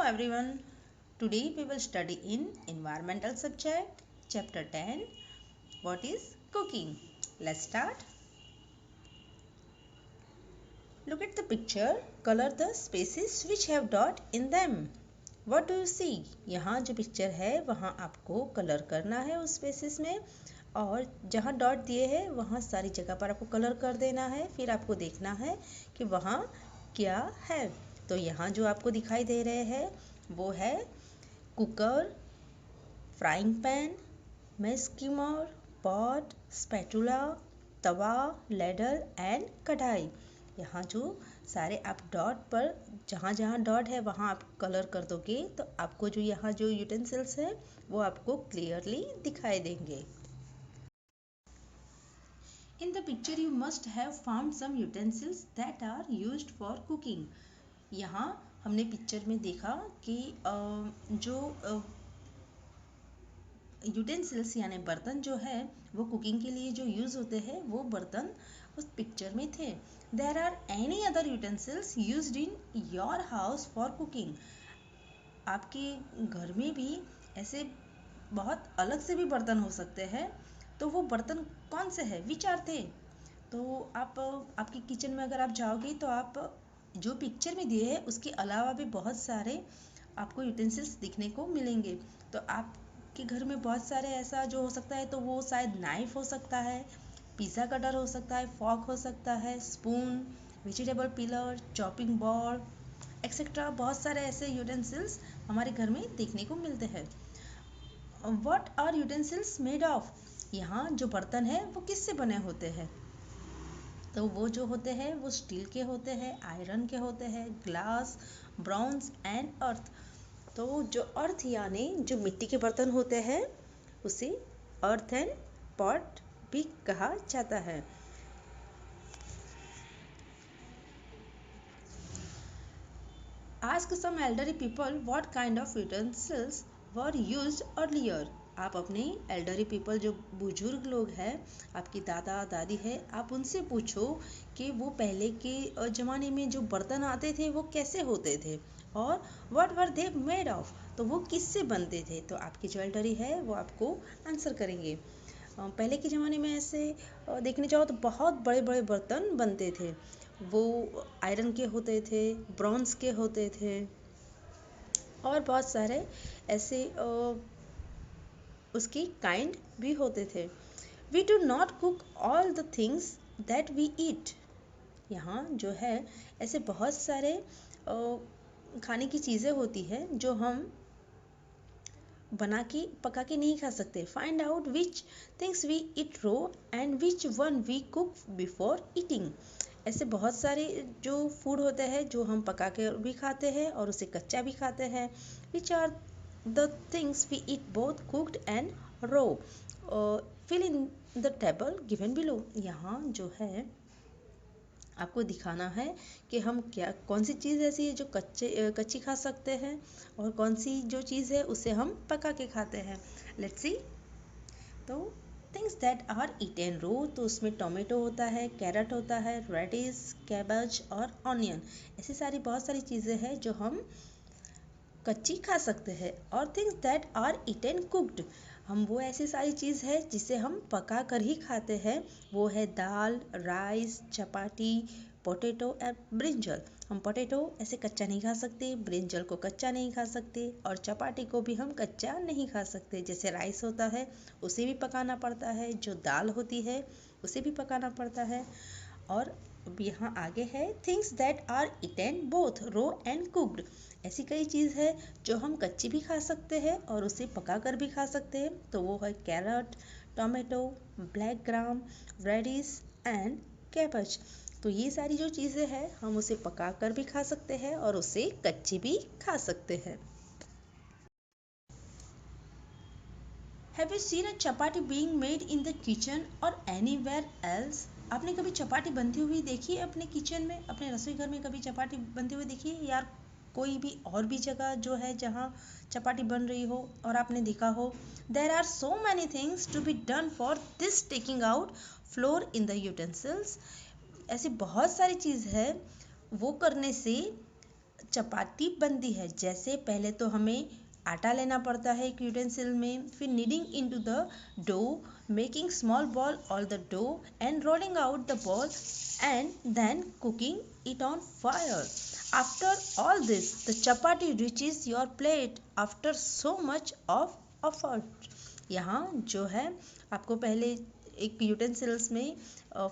everyone. Today we will study in environmental subject chapter 10. What is cooking? Let's start. Look at the picture. Color the spaces which have dot in them. What do you see? यहाँ जो picture है वहाँ आपको colour करना है उस spaces में और जहाँ डॉट दिए हैं वहाँ सारी जगह पर आपको कलर कर देना है। फिर आपको देखना है कि वहाँ क्या है। तो यहाँ जो आपको दिखाई दे रहे हैं वो है cooker, frying pan, mesh skimmer, pot, spatula, tawa, ladle and kadhai. यहाँ जो सारे आप डॉट पर जहाँ जहाँ डॉट है वहाँ आप कलर कर दोगे तो आपको जो यहाँ जो यूटेंसिल्स है वो आपको क्लियरली दिखाई देंगे। In the picture you must have found some utensils that are used for cooking. यहाँ हमने पिक्चर में देखा कि जो यूटेंसिल्स यानी बर्तन जो है वो कुकिंग के लिए जो यूज़ होते हैं वो बर्तन उस पिक्चर में थे। There are any other utensils used in your house for cooking? आपके घर में भी ऐसे बहुत अलग से भी बर्तन हो सकते हैं, तो वो बर्तन कौन से हैं? विच आर थे? तो आप आपके किचन में अगर आप जाओगे तो आप जो पिक्चर में दिए हैं उसके अलावा भी बहुत सारे आपको यूटेंसिल्स दिखने को मिलेंगे। तो आपके घर में बहुत सारे ऐसा जो हो सकता है तो वो शायद नाइफ हो सकता है, पिज़्ज़ा कटर हो सकता है, फॉक हो सकता है, spoon, vegetable pillar, chopping board etcetera. बहुत सारे ऐसे यूटेंसिल्स हमारे घर में देखने को मिलते हैं। What are utensils made of? यहाँ जो बर्तन है वो किससे बने होते हैं? तो वो जो होते हैं वो स्टील के होते हैं, आयरन के होते हैं, ग्लास, ब्रॉन्ज एंड अर्थ। तो जो अर्थ यानी जो मिट्टी के बर्तन होते हैं उसे अर्थ एंड पॉट भी कहा जाता है। Ask some elderly people what kind of utensils were used earlier. आप अपने एल्डरी पीपल जो बुजुर्ग लोग हैं, आपकी दादा दादी है, आप उनसे पूछो कि वो पहले के ज़माने में जो बर्तन आते थे वो कैसे होते थे और what were they made of, तो वो किससे बनते थे। तो आपकी जो एल्डरी है वो आपको आंसर करेंगे। पहले के ज़माने में ऐसे देखने जाओ तो बहुत बड़े बड़े बर्तन बनते थे। वो आयरन के होते थे, ब्रॉन्ज के होते थे और बहुत सारे ऐसे उसकी काइंड भी होते थे। We do not cook all the things that we eat. यहाँ जो है ऐसे बहुत सारे खाने की चीज़ें होती हैं जो हम बना के पका के नहीं खा सकते। Find out which things we eat raw and which one we cook before eating. ऐसे बहुत सारे जो फूड होते हैं जो हम पका के भी खाते हैं और उसे कच्चा भी खाते हैं। Which are the things we eat both cooked and raw? Fill in the table given below. यहाँ जो है आपको दिखाना है कि हम क्या कौन सी चीज़ ऐसी है जो कच्ची खा सकते हैं और कौन सी जो चीज़ है उसे हम पका के खाते हैं। Let's see. तो थिंग्स दैट आर ईटेन रो, तो उसमें टोमेटो होता है, कैरेट होता है, रेडिश, कैबेज और ऑनियन। ऐसी सारी बहुत सारी चीज़ें हैं जो हम कच्ची खा सकते हैं। और things that are eaten cooked, हम वो ऐसी सारी चीज़ है जिसे हम पका कर ही खाते हैं। वो है दाल, राइस, चपाती, पोटैटो और ब्रिंजल। हम पोटैटो ऐसे कच्चा नहीं खा सकते, ब्रिंजल को कच्चा नहीं खा सकते और चपाती को भी हम कच्चा नहीं खा सकते। जैसे राइस होता है उसे भी पकाना पड़ता है, जो दाल होती है उसे भी पकाना पड़ता है। और यहाँ आगे है things that are eaten both raw and cooked. ऐसी कई चीज़ है जो हम कच्ची भी खा सकते हैं और उसे पका कर भी खा सकते हैं। तो वो है carrot, tomato, black gram, radish and cabbage. तो ये सारी जो चीज़ें हैं हम उसे पका कर भी खा सकते हैं और उसे कच्ची भी खा सकते हैं। Have you seen a chapati being made in the kitchen or anywhere else? आपने कभी चपाती बनती हुई देखी है अपने किचन में, अपने रसोई घर में कभी चपाती बनती हुई देखी है यार? कोई भी और भी जगह जो है जहाँ चपाती बन रही हो और आपने देखा हो? There are so many things to be done for this taking out flour in the utensils. ऐसी बहुत सारी चीज़ है वो करने से चपाती बनती है। जैसे पहले तो हमें आटा लेना पड़ता है एक यूटेंसिल में, फिर kneading into the dough, making small ball all the dough and rolling out the ball and then cooking it on fire. After all this, the chapati reaches your plate after so much of effort. यहाँ जो है आपको पहले एक utensils में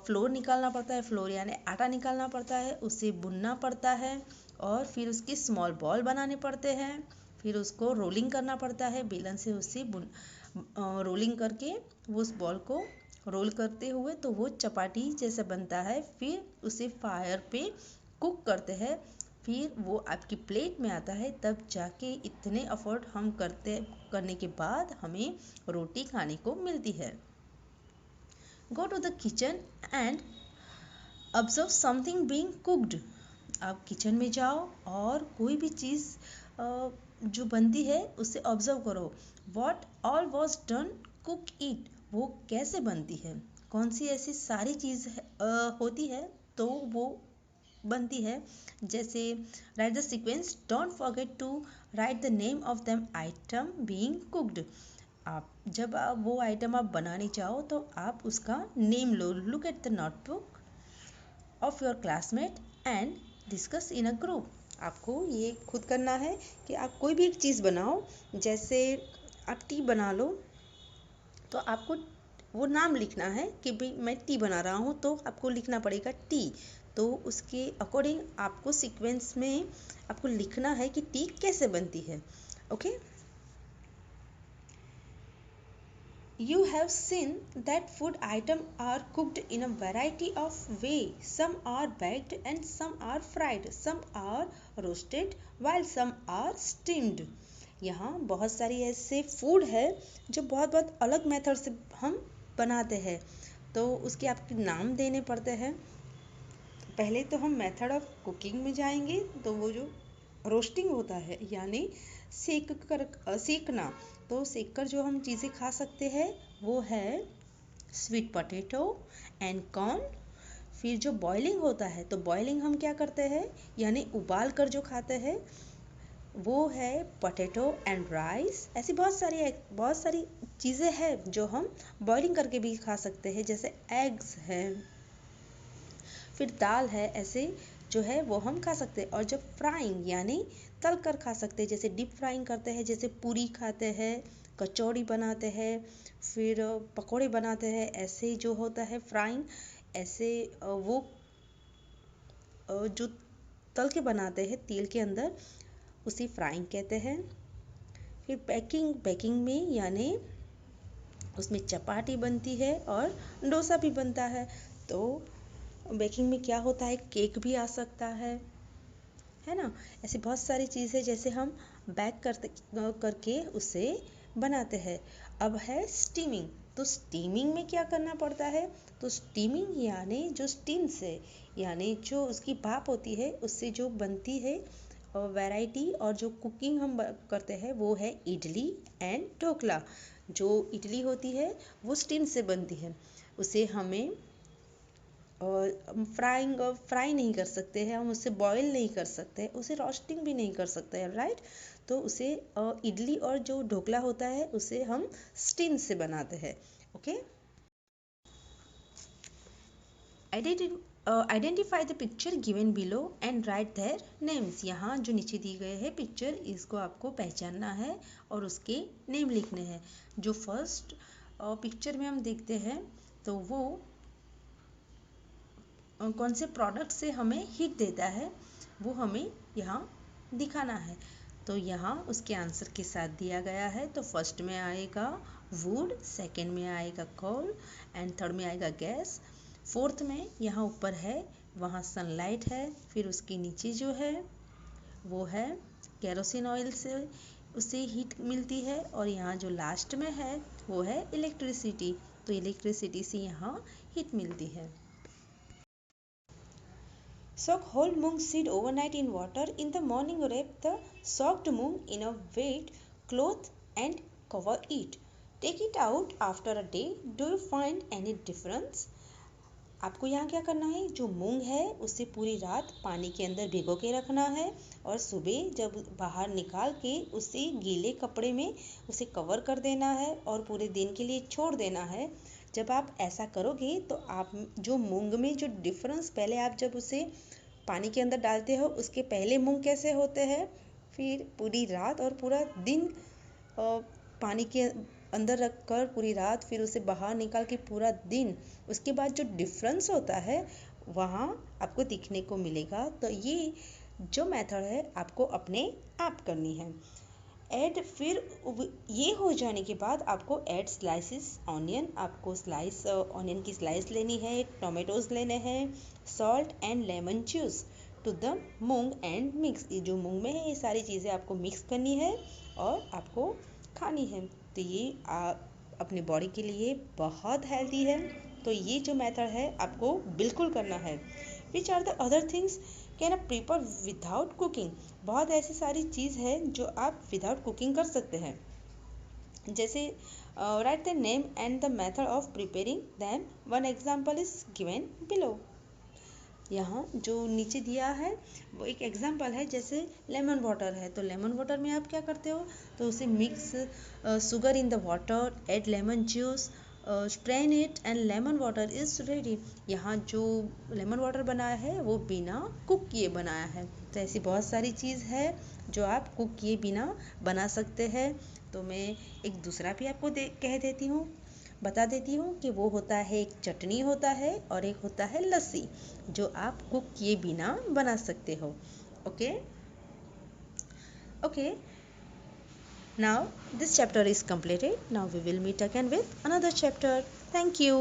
floor निकालना पड़ता है, फ्लोर यानी आटा निकालना पड़ता है, उसे बुनना पड़ता है और फिर उसकी स्मॉल बॉल बनाने पड़ते हैं, फिर उसको रोलिंग करना पड़ता है बेलन से, उससे रोलिंग करके वो उस बॉल को रोल करते हुए तो वो चपाटी जैसा बनता है। फिर उसे फायर पे कुक करते हैं, फिर वो आपकी प्लेट में आता है। तब जाके इतने एफर्ट हम करने के बाद हमें रोटी खाने को मिलती है। Go to the kitchen and observe something being cooked. आप किचन में जाओ और कोई भी चीज़ जो बनती है उसे ऑब्जर्व करो। What all was done cook it, वो कैसे बनती है, कौन सी ऐसी सारी चीज़ होती है तो वो बनती है। जैसे write the sequence, don't forget to write the name of them item being cooked. आप जब आप वो आइटम आप बनाने चाहो तो आप उसका name low. Look at the notebook of your classmate and discuss in a group. आपको ये खुद करना है कि आप कोई भी एक चीज़ बनाओ। जैसे आप टी बना लो तो आपको वो नाम लिखना है कि भाई मैं टी बना रहा हूँ, तो आपको लिखना पड़ेगा टी। तो उसके अकॉर्डिंग आपको सीक्वेंस में आपको लिखना है कि टी कैसे बनती है। Okay, You have seen that food items are cooked in a variety of ways. Some are baked and some are fried. Some are roasted while some are steamed. यहाँ बहुत सारी ऐसे फूड है जो बहुत बहुत अलग मेथड से हम बनाते हैं, तो उसके आपके नाम देने पड़ते हैं। पहले तो हम मेथड ऑफ कुकिंग में जाएंगे, तो वो जो रोस्टिंग होता है यानी सेकना, तो सेक कर जो हम चीज़ें खा सकते हैं वो है स्वीट पोटैटो एंड कॉर्न। फिर जो बॉइलिंग होता है, तो बॉइलिंग हम क्या करते हैं यानी उबाल कर जो खाते हैं वो है पोटैटो एंड राइस। ऐसी बहुत सारी चीज़ें हैं जो हम बॉइलिंग करके भी खा सकते हैं, जैसे एग्स हैं, फिर दाल है, ऐसे जो है वो हम खा सकते हैं। और जब फ्राइंग यानी तल कर खा सकते हैं, जैसे डीप फ्राइंग करते हैं, जैसे पूरी खाते हैं, कचौड़ी बनाते हैं, फिर पकोड़े बनाते हैं, ऐसे जो होता है फ्राइंग, ऐसे वो जो तल के बनाते हैं तेल के अंदर, उसी फ्राइंग कहते हैं। फिर बेकिंग में यानी उसमें चपाती बनती है और डोसा भी बनता है। तो बेकिंग में क्या होता है, केक भी आ सकता है ना। ऐसी बहुत सारी चीज़ें जैसे हम बेक करके उसे बनाते हैं। अब है स्टीमिंग, तो स्टीमिंग में क्या करना पड़ता है, तो स्टीमिंग यानी जो स्टीम से यानी जो उसकी भाप होती है उससे जो बनती है वैरायटी और जो कुकिंग हम करते हैं वो है इडली एंड ढोकला। जो इडली होती है वो स्टीम से बनती है, उसे हमें फ्राई नहीं कर सकते हैं, हम उसे बॉईल नहीं कर सकते, उसे रोस्टिंग भी नहीं कर सकते हैं, राइट। तो उसे इडली और जो ढोकला होता है उसे हम स्टीम से बनाते हैं। Okay, identify the picture given below and right their names. यहाँ जो नीचे दी गए हैं पिक्चर, इसको आपको पहचानना है और उसके नेम लिखने हैं। जो फर्स्ट पिक्चर में हम देखते हैं तो वो कौन से प्रोडक्ट से हमें हीट देता है वो हमें यहाँ दिखाना है। तो यहाँ उसके आंसर के साथ दिया गया है। तो फर्स्ट में आएगा वुड, सेकंड में आएगा कोल एंड थर्ड में आएगा गैस, फोर्थ में यहाँ ऊपर है वहाँ सनलाइट है, फिर उसके नीचे जो है वो है केरोसिन ऑयल से उसे हीट मिलती है, और यहाँ जो लास्ट में है वो है इलेक्ट्रिसिटी, तो इलेक्ट्रिसिटी से यहाँ हीट मिलती है। Soak whole mung seed overnight in water. In the morning, wrap the soaked mung in a wet cloth and cover it. Take it out after a day. Do you find any difference? आपको यहाँ क्या करना है, जो मूंग है उसे पूरी रात पानी के अंदर भिगो के रखना है और सुबह जब बाहर निकाल के उसे गीले कपड़े में उसे कवर कर देना है और पूरे दिन के लिए छोड़ देना है। जब आप ऐसा करोगे तो आप जो मूंग में जो डिफरेंस, पहले आप जब उसे पानी के अंदर डालते हो उसके पहले मूंग कैसे होते हैं, फिर पूरी रात और पूरा दिन पानी के अंदर रख कर पूरी रात, फिर उसे बाहर निकाल के पूरा दिन, उसके बाद जो डिफरेंस होता है वहाँ आपको दिखने को मिलेगा। तो ये जो मेथड है आपको अपने आप करनी है। ऐड फिर ये हो जाने के बाद आपको ऐड स्लाइसिस ऑनियन, आपको स्लाइस ऑनियन की स्लाइस लेनी है, टोमेटोज लेने हैं, salt and lemon juice to the moong and mix. ये जो मूंग में है ये सारी चीज़ें आपको मिक्स करनी है और आपको खानी है। तो ये अपने बॉडी के लिए बहुत हेल्दी है। तो ये जो मेथड है आपको बिल्कुल करना है। Which are the other things can आप प्रिपेयर विदाउट कुकिंग। बहुत ऐसी सारी चीज़ है जो आप विदाउट कुकिंग कर सकते हैं। जैसे write the name and the method of preparing them. One example is given below. यहाँ जो नीचे दिया है वो एक एग्जाम्पल है। जैसे लेमन वाटर है, तो लेमन वाटर में आप क्या करते हो, तो उसे mix sugar in the water, add lemon juice, strain it and lemon water is ready. यहाँ जो लेमन वाटर बनाया है वो बिना कुक किए बनाया है। तो ऐसी बहुत सारी चीज़ है जो आप कुक किए बिना बना सकते हैं। तो मैं एक दूसरा भी आपको कह देती हूँ, बता देती हूँ कि वो होता है, एक चटनी होता है और एक होता है लस्सी, जो आप कुक किए बिना बना सकते हो। Okay okay, now this chapter is completed. Now we will meet again with another chapter. Thank you.